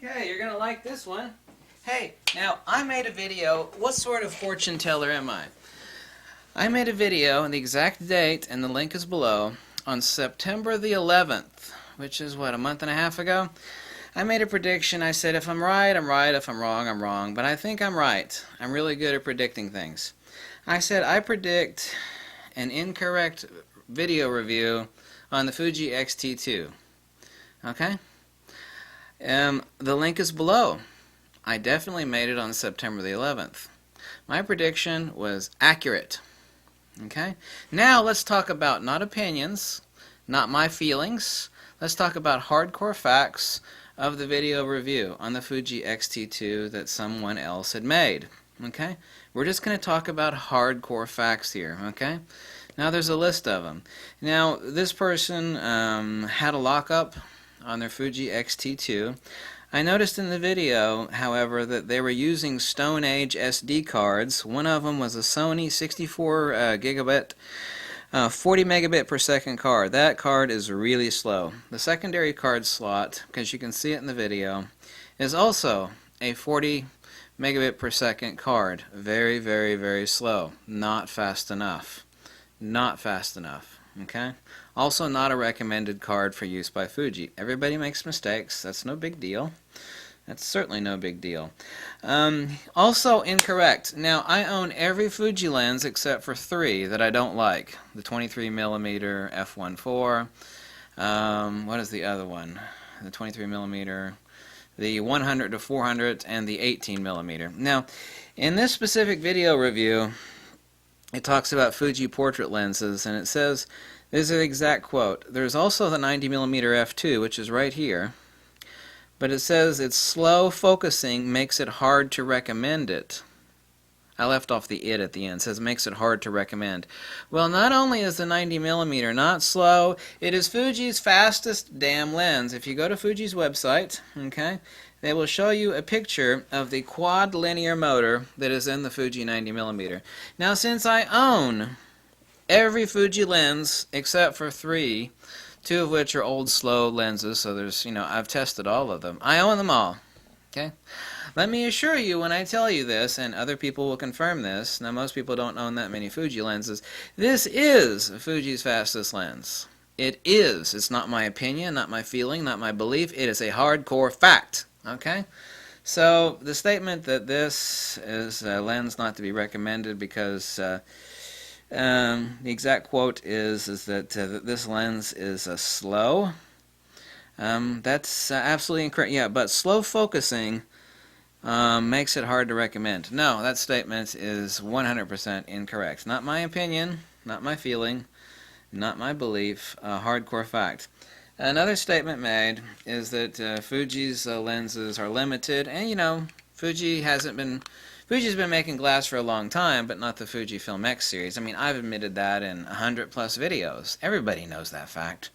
Okay, you're going to like this one. Hey, now I made a video. What sort of fortune teller am I? I made a video, and the exact date, and the link is below, on September the 11th, which is, what, a month and a half ago? I made a prediction. I said, if I'm right, I'm right. If I'm wrong, I'm wrong. But I think I'm right. I'm really good at predicting things. I said, I predict an incorrect video review on the Fuji X-T2. Okay? The link is below. I definitely made it on September the 11th. My prediction was accurate. Okay? Now let's talk about not opinions, not my feelings. Let's talk about hardcore facts of the video review on the Fuji X-T2 that someone else had made. Okay? We're just going to talk about hardcore facts here. Okay? Now there's a list of them. Now this person had a lockup on their Fuji X-T2. I noticed in the video, however, that they were using Stone Age SD cards. One of them was a Sony 64 gigabit, 40 megabit per second card. That card is really slow. The secondary card slot, because you can see it in the video, is also a 40 megabit per second card. Very, very, very slow. Not fast enough. Not fast enough. Okay? Also not a recommended card for use by Fuji. Everybody makes mistakes. That's no big deal. That's certainly no big deal. Also incorrect. Now, I own every Fuji lens except for three that I don't like. The 23mm f1.4. What is the other one? The 23mm, the 100 to 400, and the 18mm. Now, in this specific video review, it talks about Fuji portrait lenses, and it says, this is an exact quote, there's also the 90mm f2, which is right here, but it says its slow focusing makes it hard to recommend it. I left off the it at the end. It says makes it hard to recommend. Well, not only is the 90mm not slow, it is Fuji's fastest damn lens. If you go to Fuji's website, okay, they will show you a picture of the quad linear motor that is in the Fuji 90mm. Now, since I own every Fuji lens except for three, two of which are old slow lenses, so there's, I've tested all of them. I own them all. Okay? Let me assure you when I tell you this, and other people will confirm this, now most people don't own that many Fuji lenses, this is Fuji's fastest lens. It is. It's not my opinion, not my feeling, not my belief. It is a hardcore fact. Okay? So the statement that this is a lens not to be recommended because the exact quote is that this lens is slow. That's absolutely incorrect. Yeah, but slow focusing makes it hard to recommend. No, that statement is 100% incorrect. Not my opinion, not my feeling, not my belief. Hardcore fact. Another statement made is that Fuji's lenses are limited, and Fuji's been making glass for a long time, but not the FUJIFILM X series. I mean, I've admitted that in 100+ videos. Everybody knows that fact.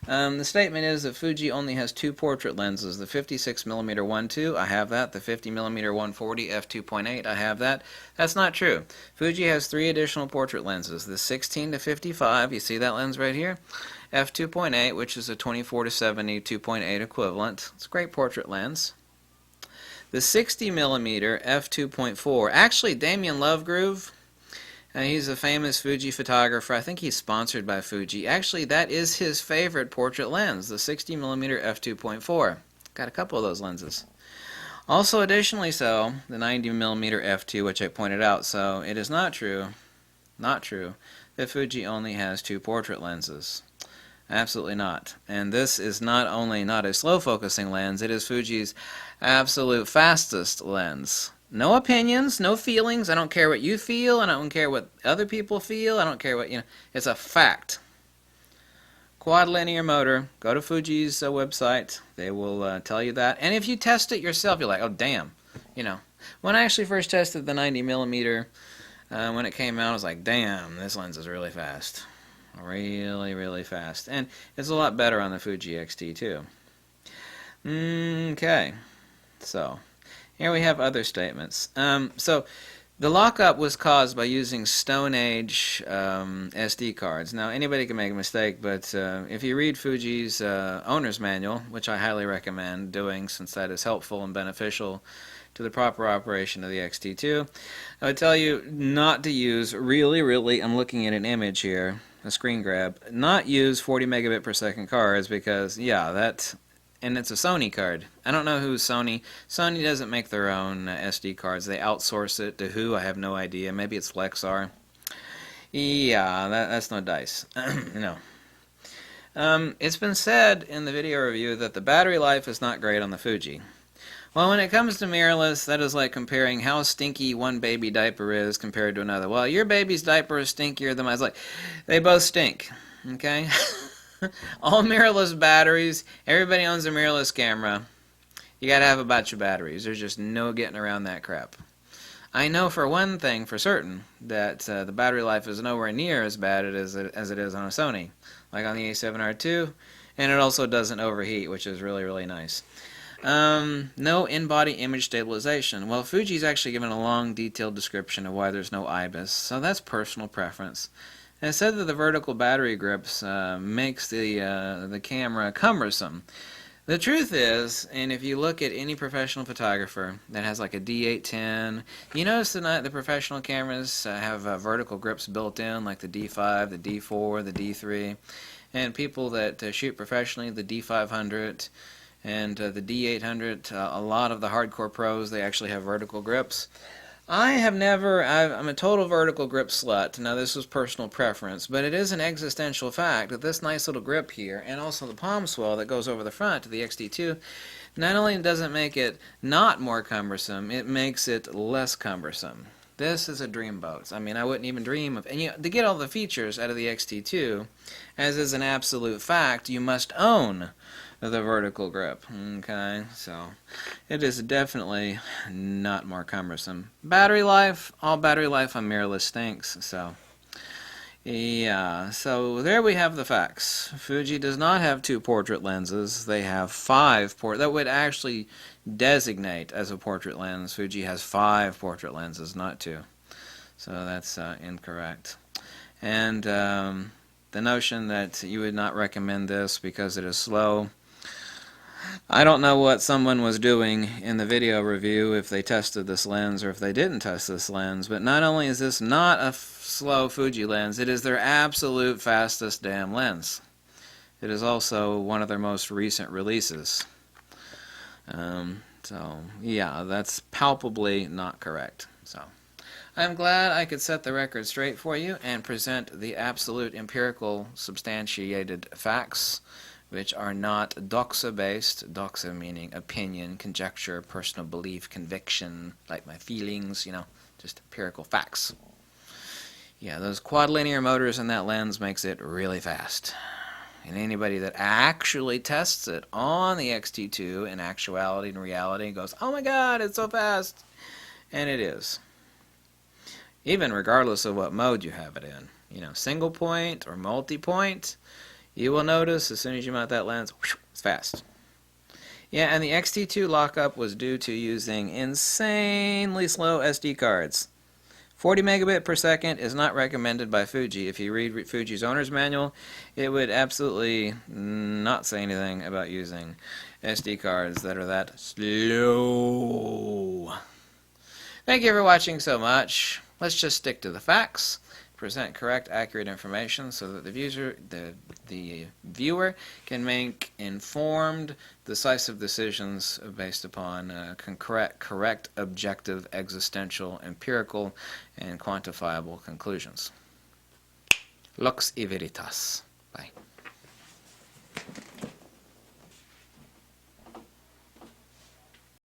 The statement is that Fuji only has two portrait lenses, the 56mm 1.2, I have that, the 50mm 140 f2.8, I have that. That's not true. Fuji has three additional portrait lenses, the 16 to 55, you see that lens right here? f2.8, which is a 24 to 70 2.8 equivalent. It's a great portrait lens. The 60mm f2.4, actually Damien Lovegroove, he's a famous Fuji photographer. I think he's sponsored by Fuji. Actually, that is his favorite portrait lens, the 60mm f2.4. Got a couple of those lenses. Also, additionally so, the 90mm f2, which I pointed out. So it is not true, that Fuji only has two portrait lenses. Absolutely not. And this is not only not a slow focusing lens, it is Fuji's absolute fastest lens. No opinions, no feelings. I don't care what you feel. I don't care what other people feel. I don't care what, it's a fact. Quad linear motor. Go to Fuji's website. They will tell you that. And if you test it yourself, you're like, oh, damn. When I actually first tested the 90mm, when it came out, I was like, damn, this lens is really fast. Really, really fast. And it's a lot better on the Fuji X-T2. Okay. So here we have other statements. So The lockup was caused by using Stone Age SD cards. Now, anybody can make a mistake, but if you read Fuji's owner's manual, which I highly recommend doing since that is helpful and beneficial to the proper operation of the X-T2, I would tell you not to use, really, I'm looking at an image here, a screen grab, not use 40 megabit per second cards because, yeah, and it's a Sony card. I don't know who's Sony. Sony doesn't make their own SD cards. They outsource it to who? I have no idea. Maybe it's Lexar. Yeah, that's no dice. No. It's been said in the video review that the battery life is not great on the Fuji. Well, when it comes to mirrorless, that is like comparing how stinky one baby diaper is compared to another. Well, your baby's diaper is stinkier than mine. It's like, they both stink. Okay? All mirrorless batteries, everybody owns a mirrorless camera. You gotta have a batch of batteries. There's just no getting around that crap. I know for one thing for certain that the battery life is nowhere near as bad as it is on a Sony, like on the A7R2, and it also doesn't overheat, which is really nice. No in-body image stabilization. Well, Fuji's actually given a long, detailed description of why there's no IBIS, so that's personal preference. And it said that the vertical battery grips makes the camera cumbersome. The truth is, and if you look at any professional photographer that has like a D810, you notice that the professional cameras have vertical grips built in, like the D5, the D4, the D3, and people that shoot professionally, the D500 and the D800, a lot of the hardcore pros, they actually have vertical grips. I'm a total vertical grip slut. Now this is personal preference, but it is an existential fact that this nice little grip here, and also the palm swell that goes over the front of the X-T2, not only does it make it not more cumbersome, it makes it less cumbersome. This is a dream boat. I mean, I wouldn't even dream of, and to get all the features out of the X-T2, as is an absolute fact, you must own the vertical grip. Okay, so it is definitely not more cumbersome. Battery life, all battery life on mirrorless stinks, so yeah, so there we have the facts. Fuji does not have 2 portrait lenses. They have 5 that would actually designate as a portrait lens. Fuji has 5 portrait lenses, not 2. So that's incorrect. And the notion that you would not recommend this because it is slow, I don't know what someone was doing in the video review, if they tested this lens or if they didn't test this lens, but not only is this not a slow Fuji lens, it is their absolute fastest damn lens. It is also one of their most recent releases. So yeah, that's palpably not correct. So I'm glad I could set the record straight for you and present the absolute empirical substantiated facts, which are not doxa-based, doxa meaning opinion, conjecture, personal belief, conviction, like my feelings, just empirical facts. Yeah, those quad-linear motors in that lens makes it really fast. And anybody that actually tests it on the X-T2 in actuality and reality goes, oh my god, it's so fast! And it is. Even regardless of what mode you have it in. Single point or multi-point, you will notice as soon as you mount that lens, whoosh, it's fast. Yeah, and the X-T2 lockup was due to using insanely slow SD cards. 40 megabit per second is not recommended by Fuji. If you read Fuji's owner's manual, it would absolutely not say anything about using SD cards that are that slow. Thank you for watching so much. Let's just stick to the facts. Present correct, accurate information so that the viewer can make informed, decisive decisions based upon correct, objective, existential, empirical, and quantifiable conclusions. Lux e veritas. Bye.